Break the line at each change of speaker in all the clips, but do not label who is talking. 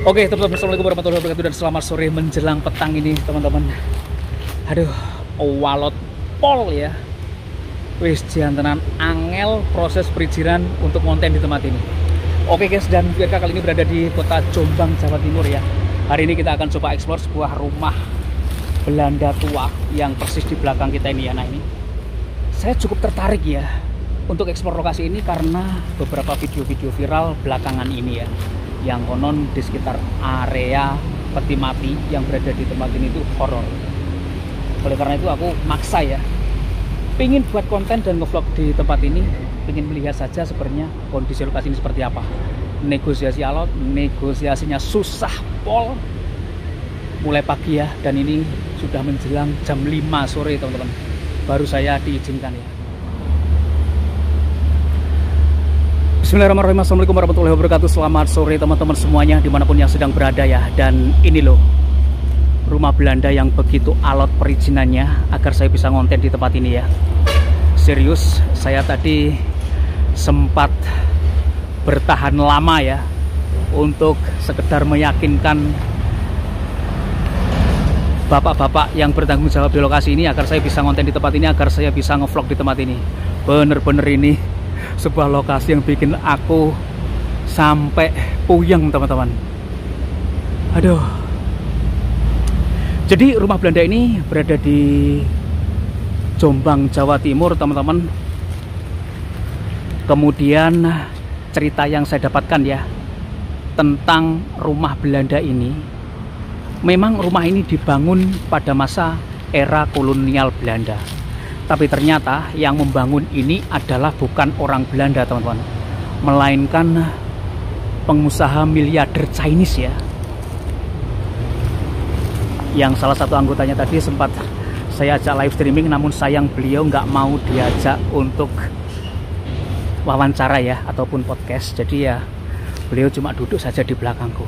Oke teman-teman, assalamualaikum warahmatullahi wabarakatuh dan selamat sore menjelang petang ini teman-teman. Aduh, walot pol ya. Wis jantenan angel proses perizinan untuk konten di tempat ini. Oke guys, dan VRK kali ini berada di kota Jombang, Jawa Timur ya. Hari ini kita akan coba eksplor sebuah rumah Belanda tua yang persis di belakang kita ini ya. Nah ini saya cukup tertarik ya untuk eksplor lokasi ini karena beberapa video-video viral belakangan ini ya, yang konon di sekitar area peti mati yang berada di tempat ini itu horor. Oleh karena itu aku maksa ya, pengen buat konten dan ngevlog di tempat ini, pengen melihat saja sebenarnya kondisi lokasi ini seperti apa. Negosiasi alot, negosiasinya susah pol, mulai pagi ya, dan ini sudah menjelang jam 5 sore teman-teman, baru saya diizinkan ya. Bismillahirrahmanirrahim. Assalamualaikum warahmatullahi wabarakatuh. Selamat sore teman-teman semuanya dimanapun yang sedang berada ya. Dan ini loh rumah Belanda yang begitu alot perizinannya agar saya bisa ngonten di tempat ini ya. Serius, saya tadi sempat bertahan lama ya untuk sekedar meyakinkan bapak-bapak yang bertanggung jawab di lokasi ini agar saya bisa ngonten di tempat ini, agar saya bisa ngevlog di tempat ini. Bener-bener ini sebuah lokasi yang bikin aku sampai puyeng teman-teman. Aduh. Jadi rumah Belanda ini berada di Jombang, Jawa Timur teman-teman. Kemudian cerita yang saya dapatkan ya tentang rumah Belanda ini, memang rumah ini dibangun pada masa era kolonial Belanda. Tapi ternyata yang membangun ini adalah bukan orang Belanda teman-teman, melainkan pengusaha miliarder Chinese ya. Yang salah satu anggotanya tadi sempat saya ajak live streaming, namun sayang beliau nggak mau diajak untuk wawancara ya ataupun podcast. Jadi ya beliau cuma duduk saja di belakangku.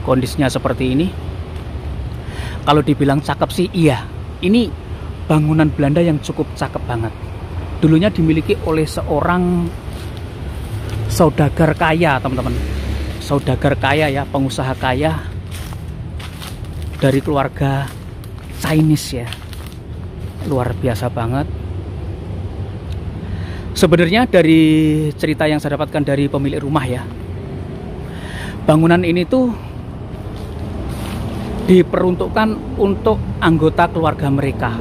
Kondisinya seperti ini. Kalau dibilang cakep sih iya, ini bangunan Belanda yang cukup cakep banget. Dulunya dimiliki oleh seorang saudagar kaya teman-teman. Saudagar kaya ya, pengusaha kaya dari keluarga Chinese ya. Luar biasa banget. Sebenarnya dari cerita yang saya dapatkan dari pemilik rumah ya, bangunan ini tuh diperuntukkan untuk anggota keluarga mereka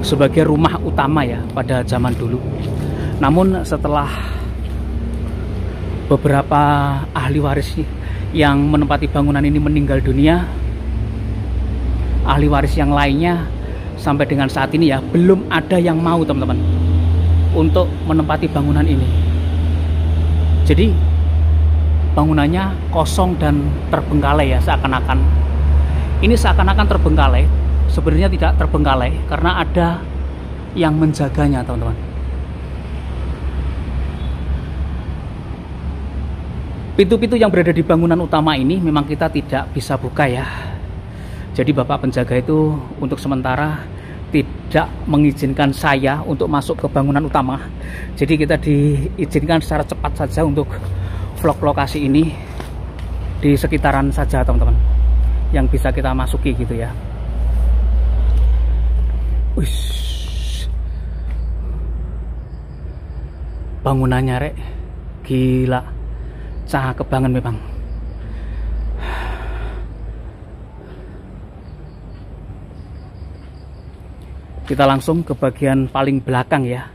sebagai rumah utama ya pada zaman dulu. Namun setelah beberapa ahli waris yang menempati bangunan ini meninggal dunia, ahli waris yang lainnya sampai dengan saat ini ya belum ada yang mau teman-teman untuk menempati bangunan ini. Jadi bangunannya kosong dan terbengkalai ya, seakan-akan. Ini seakan-akan terbengkalai, sebenarnya tidak terbengkalai karena ada yang menjaganya teman-teman. Pintu-pintu yang berada di bangunan utama ini memang kita tidak bisa buka ya. Jadi bapak penjaga itu untuk sementara tidak mengizinkan saya untuk masuk ke bangunan utama. Jadi kita diizinkan secara cepat saja untuk vlog lokasi ini di sekitaran saja teman-teman yang bisa kita masuki gitu ya. Uish. Bangunannya rek gila, cakep banget memang. Kita langsung ke bagian paling belakang ya.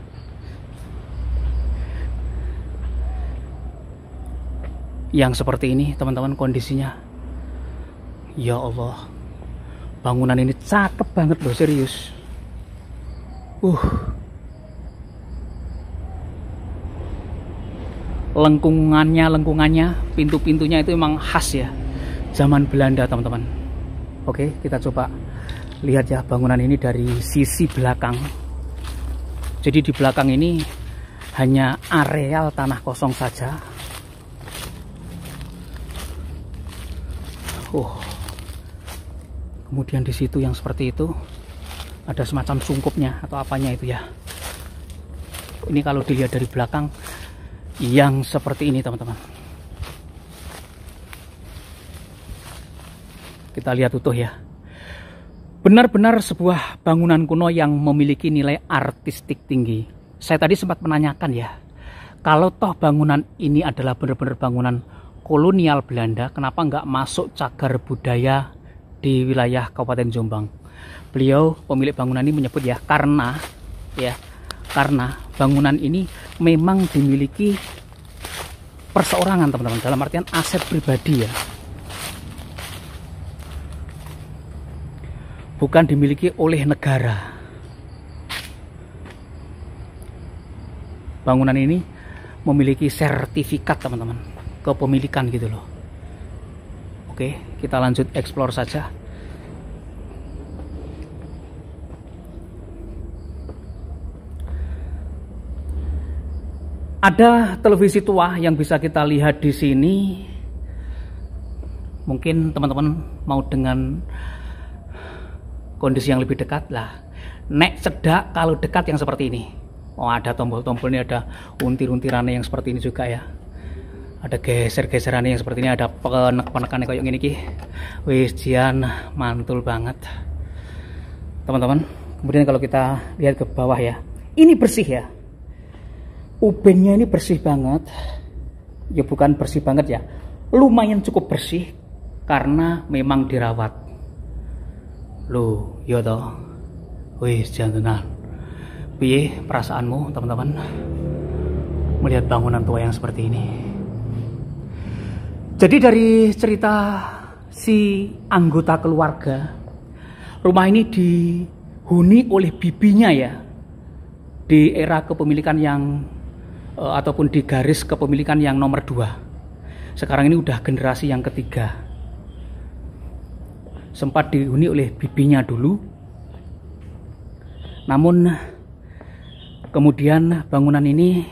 Yang seperti ini teman-teman kondisinya. Ya Allah, bangunan ini cakep banget loh, serius. Lengkungannya, pintu-pintunya itu memang khas ya zaman Belanda teman-teman. Oke, kita coba lihat ya bangunan ini dari sisi belakang. Jadi di belakang ini hanya areal tanah kosong saja. Kemudian di situ yang seperti itu ada semacam sungkupnya atau apanya itu ya. Ini kalau dilihat dari belakang yang seperti ini teman-teman. Kita lihat utuh ya. Benar-benar sebuah bangunan kuno yang memiliki nilai artistik tinggi. Saya tadi sempat menanyakan ya, kalau toh bangunan ini adalah benar-benar bangunan kolonial Belanda, kenapa nggak masuk cagar budaya di wilayah Kabupaten Jombang? Beliau pemilik bangunan ini menyebut ya, karena bangunan ini memang dimiliki perseorangan teman-teman, dalam artian aset pribadi ya, bukan dimiliki oleh negara. Bangunan ini memiliki sertifikat teman-teman, kepemilikan gitu loh. Oke, kita lanjut explore saja. Ada televisi tua yang bisa kita lihat di sini. Mungkin teman-teman mau dengan kondisi yang lebih dekat lah. Nek cedak kalau dekat yang seperti ini. Oh, ada tombol-tombolnya, ada untir-untirannya yang seperti ini juga ya. Ada geser-geserannya yang seperti ini, ada penek-penekannya kayak gini ki. Wis jian mantul banget. Teman-teman, kemudian kalau kita lihat ke bawah ya. Ini bersih ya. Ubennya ini bersih banget. Ya bukan bersih banget ya. Lumayan cukup bersih karena memang dirawat. Loh, ya toh. Wis jantenan. Piye perasaanmu, teman-teman? Melihat bangunan tua yang seperti ini. Jadi dari cerita si anggota keluarga, rumah ini dihuni oleh bibinya ya. Di era kepemilikan yang ataupun di garis kepemilikan yang nomor 2. Sekarang ini udah generasi yang ketiga. Sempat dihuni oleh bibinya dulu, namun kemudian bangunan ini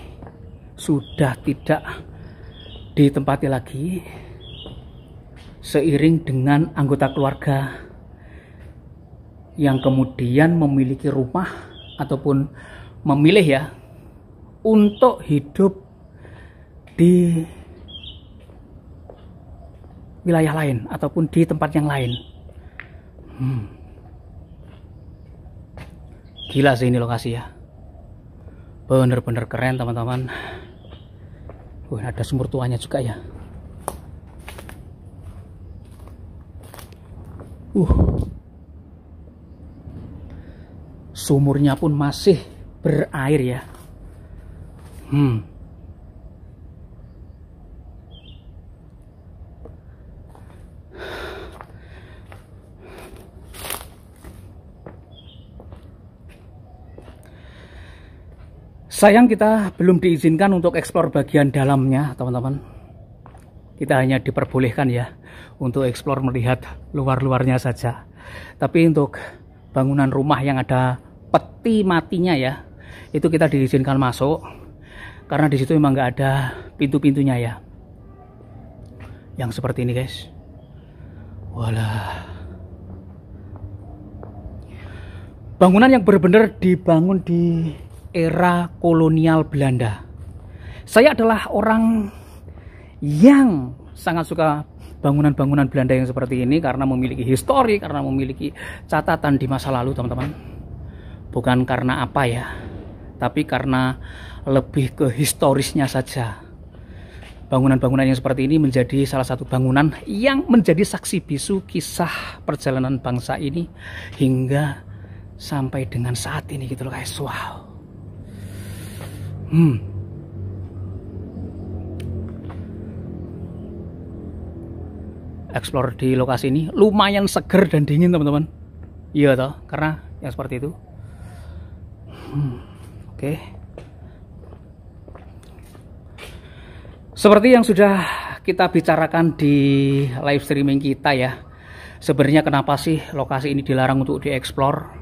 sudah tidak ditempati lagi seiring dengan anggota keluarga yang kemudian memiliki rumah ataupun memilih ya untuk hidup di wilayah lain ataupun di tempat yang lain. Gila sih ini lokasi ya, bener-bener keren teman-teman. Ada sumur tuanya juga ya. Sumurnya pun masih berair ya. Sayang kita belum diizinkan untuk eksplor bagian dalamnya teman-teman. Kita hanya diperbolehkan ya untuk eksplor melihat luar-luarnya saja. Tapi untuk bangunan rumah yang ada peti matinya ya, itu kita diizinkan masuk karena di situ memang nggak ada pintu-pintunya ya. Yang seperti ini guys. Walah. Bangunan yang benar-benar dibangun di era kolonial Belanda. Saya adalah orang yang sangat suka bangunan-bangunan Belanda yang seperti ini karena memiliki histori, karena memiliki catatan di masa lalu teman-teman. Bukan karena apa ya, tapi karena lebih ke historisnya saja. Bangunan-bangunan yang seperti ini menjadi salah satu bangunan yang menjadi saksi bisu kisah perjalanan bangsa ini hingga sampai dengan saat ini gitu loh guys. Wow. Explore di lokasi ini lumayan seger dan dingin teman-teman. Iya toh, karena yang seperti itu. Oke. Seperti yang sudah kita bicarakan di live streaming kita ya. Sebenarnya kenapa sih lokasi ini dilarang untuk dieksplor?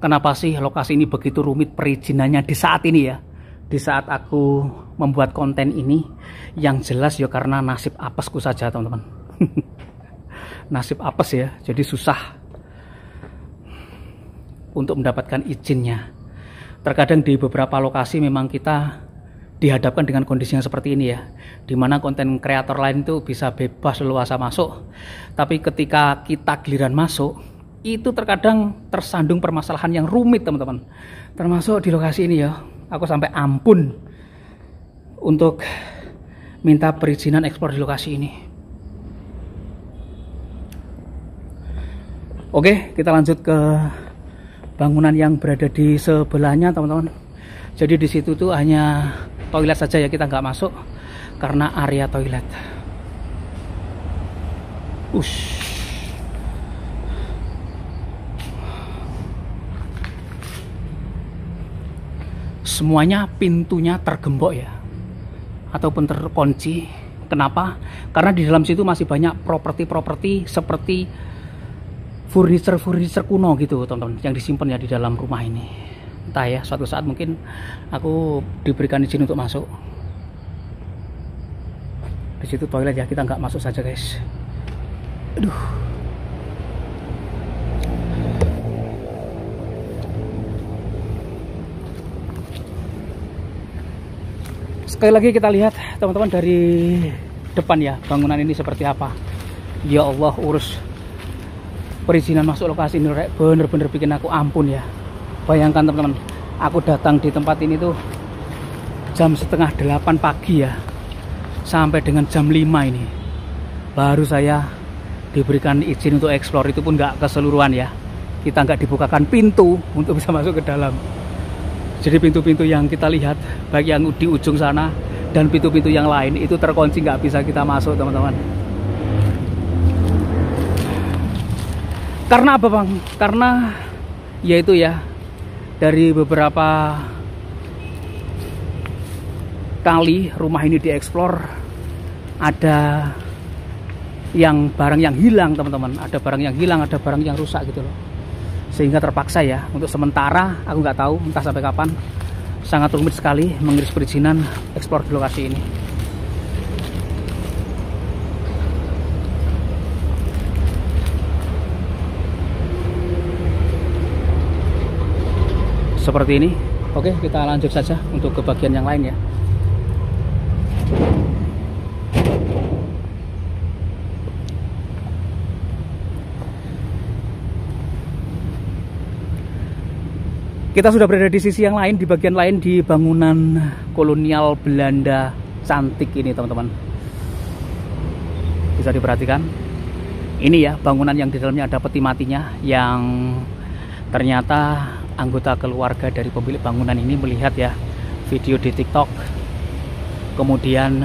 Kenapa sih lokasi ini begitu rumit perizinannya di saat ini ya? Di saat aku membuat konten ini, yang jelas ya karena nasib apesku saja teman-teman. Nasib apes ya, jadi susah untuk mendapatkan izinnya. Terkadang di beberapa lokasi memang kita dihadapkan dengan kondisi yang seperti ini ya, dimana konten kreator lain itu bisa bebas leluasa masuk, tapi ketika kita giliran masuk itu terkadang tersandung permasalahan yang rumit teman-teman, termasuk di lokasi ini ya. Aku sampai ampun untuk minta perizinan eksplor di lokasi ini. Oke, kita lanjut ke bangunan yang berada di sebelahnya teman-teman. Jadi di situ tuh hanya toilet saja ya, kita nggak masuk karena area toilet. Semuanya pintunya tergembok ya, ataupun terkunci. Kenapa? Karena di dalam situ masih banyak properti-properti seperti furniture kuno gitu teman-teman, yang disimpan ya di dalam rumah ini. Entah ya, suatu saat mungkin aku diberikan izin untuk masuk. Di situ toilet ya, kita nggak masuk saja guys. Aduh. Sekali lagi kita lihat teman-teman dari depan ya, bangunan ini seperti apa. Ya Allah, urus perizinan masuk lokasi ini bener-bener bikin aku ampun ya. Bayangkan teman-teman, aku datang di tempat ini tuh jam setengah 8 pagi ya, sampai dengan jam 5 ini baru saya diberikan izin untuk eksplor. Itu pun nggak keseluruhan ya, kita nggak dibukakan pintu untuk bisa masuk ke dalam. Jadi pintu-pintu yang kita lihat, baik yang di ujung sana dan pintu-pintu yang lain itu terkunci, nggak bisa kita masuk teman-teman. Karena apa bang? Karena yaitu ya, dari beberapa kali rumah ini dieksplor, ada yang barang yang hilang teman-teman, ada barang yang hilang, ada barang yang rusak gitu loh. Sehingga terpaksa ya, untuk sementara aku nggak tahu entah sampai kapan, sangat rumit sekali mengurus perizinan eksplor di lokasi ini. Seperti ini. Oke, kita lanjut saja untuk ke bagian yang lain ya. Kita sudah berada di sisi yang lain, di bagian lain di bangunan kolonial Belanda cantik ini teman-teman. Bisa diperhatikan. Ini ya bangunan yang di dalamnya ada peti matinya, yang ternyata anggota keluarga dari pemilik bangunan ini melihat ya video di TikTok. Kemudian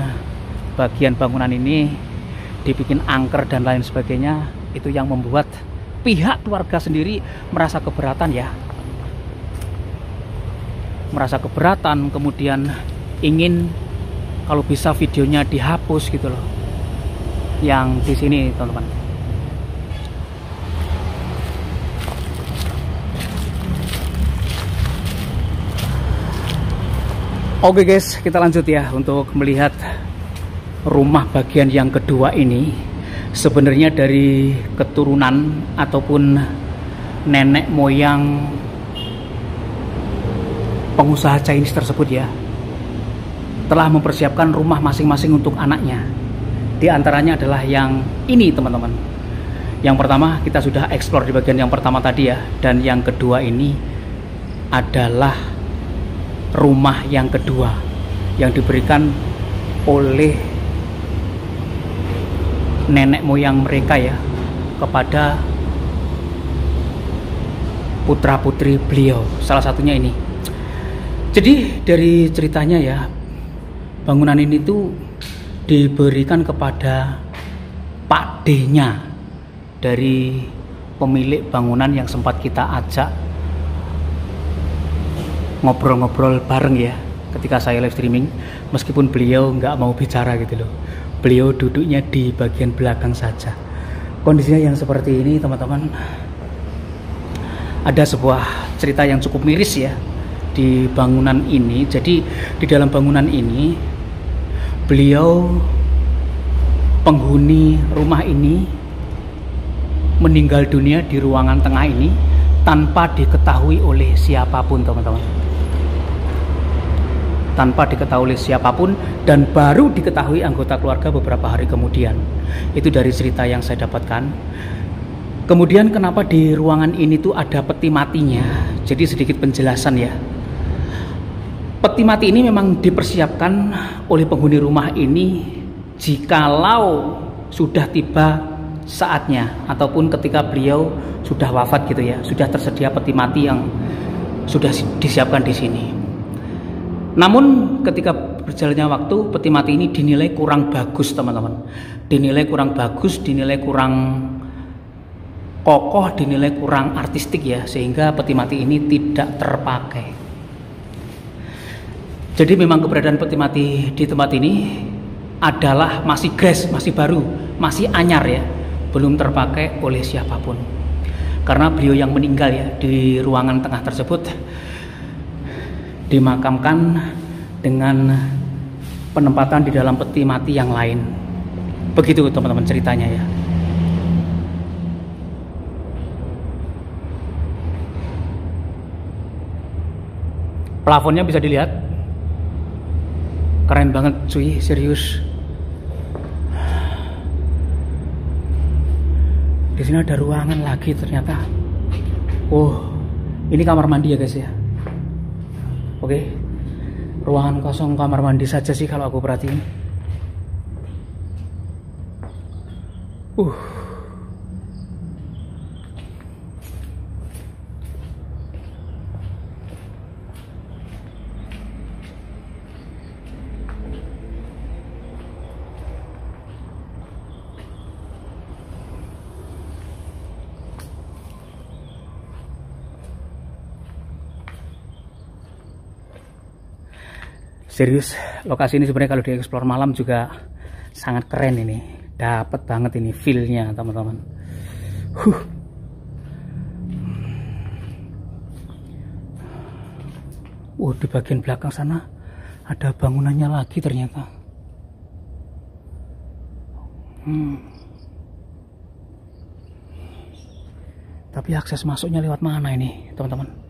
bagian bangunan ini dibikin angker dan lain sebagainya. Itu yang membuat pihak keluarga sendiri merasa keberatan ya. Merasa keberatan, kemudian ingin kalau bisa videonya dihapus gitu loh. Yang di sini teman-teman. Oke guys, kita lanjut ya untuk melihat rumah bagian yang kedua ini. Sebenarnya dari keturunan ataupun nenek moyang pengusaha Chinese tersebut ya, telah mempersiapkan rumah masing-masing untuk anaknya. Di antaranya adalah yang ini teman-teman. Yang pertama kita sudah eksplor di bagian yang pertama tadi ya, dan yang kedua ini adalah rumah yang kedua yang diberikan oleh nenek moyang mereka ya kepada putra putri beliau, salah satunya ini. Jadi dari ceritanya ya, bangunan ini tuh diberikan kepada Pak D-nya dari pemilik bangunan yang sempat kita ajak ngobrol-ngobrol bareng ya ketika saya live streaming, meskipun beliau nggak mau bicara gitu loh. Beliau duduknya di bagian belakang saja. Kondisinya yang seperti ini teman-teman. Ada sebuah cerita yang cukup miris ya di bangunan ini. Jadi di dalam bangunan ini beliau, penghuni rumah ini, meninggal dunia di ruangan tengah ini tanpa diketahui oleh siapapun teman-teman. tanpa diketahui oleh siapapun dan baru diketahui anggota keluarga beberapa hari kemudian. Itu dari cerita yang saya dapatkan. Kemudian kenapa di ruangan ini tuh ada peti matinya? Jadi sedikit penjelasan ya. Peti mati ini memang dipersiapkan oleh penghuni rumah ini jikalau sudah tiba saatnya ataupun ketika beliau sudah wafat gitu ya, sudah tersedia peti mati yang sudah disiapkan di sini. Namun ketika berjalannya waktu, peti mati ini dinilai kurang bagus teman-teman. Dinilai kurang bagus, dinilai kurang kokoh, dinilai kurang artistik ya, sehingga peti mati ini tidak terpakai. Jadi memang keberadaan peti mati di tempat ini adalah masih fresh, masih baru, masih anyar ya, belum terpakai oleh siapapun. Karena beliau yang meninggal ya di ruangan tengah tersebut dimakamkan dengan penempatan di dalam peti mati yang lain. Begitu teman-teman ceritanya ya. Plafonnya bisa dilihat, keren banget cuy, serius. Di sini ada ruangan lagi ternyata. Oh, ini kamar mandi ya guys ya. Oke, ruangan kosong kamar mandi saja sih kalau aku perhatiin. Serius, lokasi ini sebenarnya kalau dieksplor malam juga sangat keren ini. Dapat banget ini feel-nya teman-teman. Di bagian belakang sana ada bangunannya lagi ternyata. Tapi akses masuknya lewat mana ini teman-teman?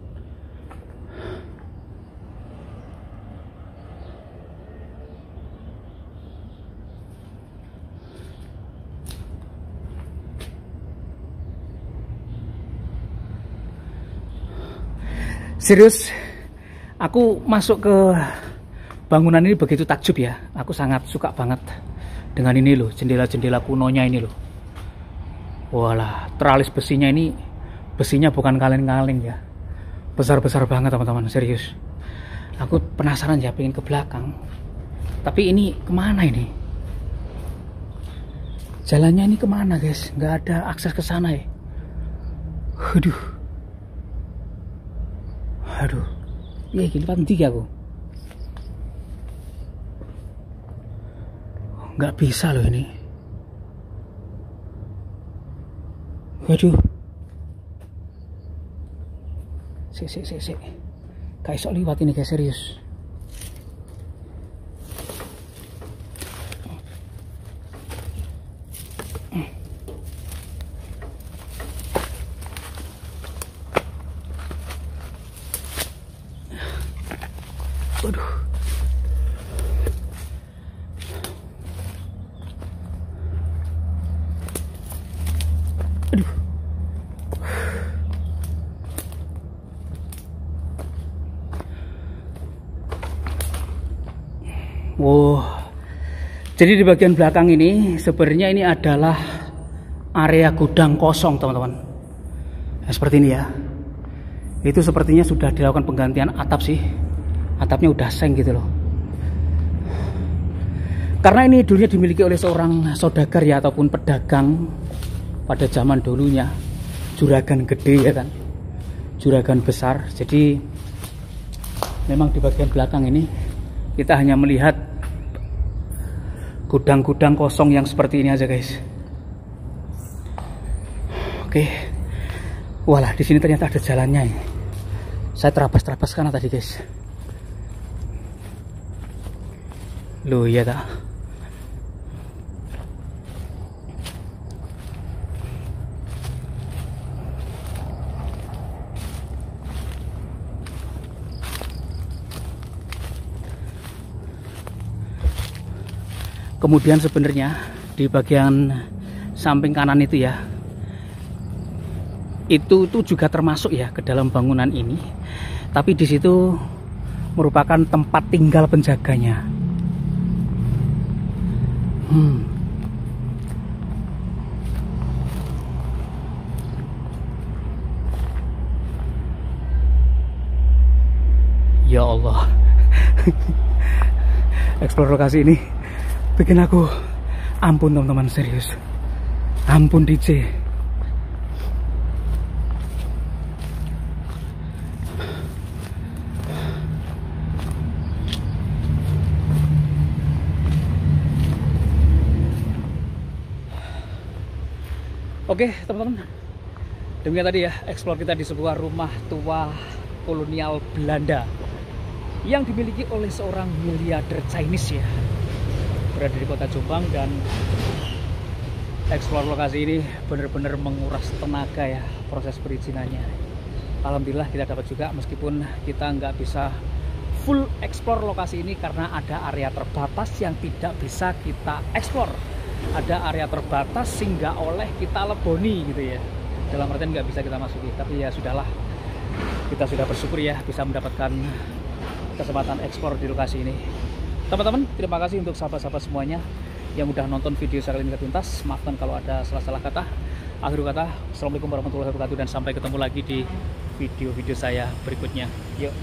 Serius, aku masuk ke bangunan ini begitu takjub ya. Aku sangat suka banget dengan ini loh, jendela-jendela kunonya ini loh. Walah, teralis besinya ini, besinya bukan kaleng-kaleng ya. Besar-besar banget teman-teman, serius. Aku penasaran ya, pengen ke belakang. Tapi ini kemana ini? Jalannya ini kemana guys? Nggak ada akses ke sana ya. Aduh, ya gini Pak, tiga aku. Nggak bisa loh ini. Waduh. Sik. Kayak sok liwat ini guys, serius. Aduh. Jadi di bagian belakang ini sebenarnya ini adalah area gudang kosong teman-teman. Nah, seperti ini ya. Itu sepertinya sudah dilakukan penggantian atap sih. Atapnya udah seng gitu loh. Karena ini dulunya dimiliki oleh seorang saudagar ya, ataupun pedagang pada zaman dulunya. Juragan gede ya kan, juragan besar. Jadi memang di bagian belakang ini kita hanya melihat gudang-gudang kosong yang seperti ini aja guys. Oke, walah di sini ternyata ada jalannya ya. Saya terabas-terabas karena tadi guys. Loh iya tak. Kemudian sebenarnya di bagian samping kanan itu ya, itu juga termasuk ya ke dalam bangunan ini, tapi di situ merupakan tempat tinggal penjaganya. Ya Allah. Eksplor lokasi ini bikin aku ampun teman-teman, serius. Ampun DJ. Oke teman-teman, demikian tadi ya eksplor kita di sebuah rumah tua kolonial Belanda yang dimiliki oleh seorang miliarder Chinese ya, berada di kota Jombang. Dan eksplor lokasi ini benar-benar menguras tenaga ya, proses perizinannya. Alhamdulillah kita dapat juga, meskipun kita nggak bisa full eksplor lokasi ini karena ada area terbatas yang tidak bisa kita eksplor. Ada area terbatas sehingga oleh kita leboni gitu ya, dalam artian nggak bisa kita masuki. Tapi ya sudahlah, kita sudah bersyukur ya bisa mendapatkan kesempatan ekspor di lokasi ini. Teman-teman, terima kasih untuk sahabat-sahabat semuanya yang udah nonton video saya kali ini ke tuntas. Maafkan kalau ada salah-salah kata. Akhir kata, assalamualaikum warahmatullahi wabarakatuh, dan sampai ketemu lagi di video-video saya berikutnya. Yuk.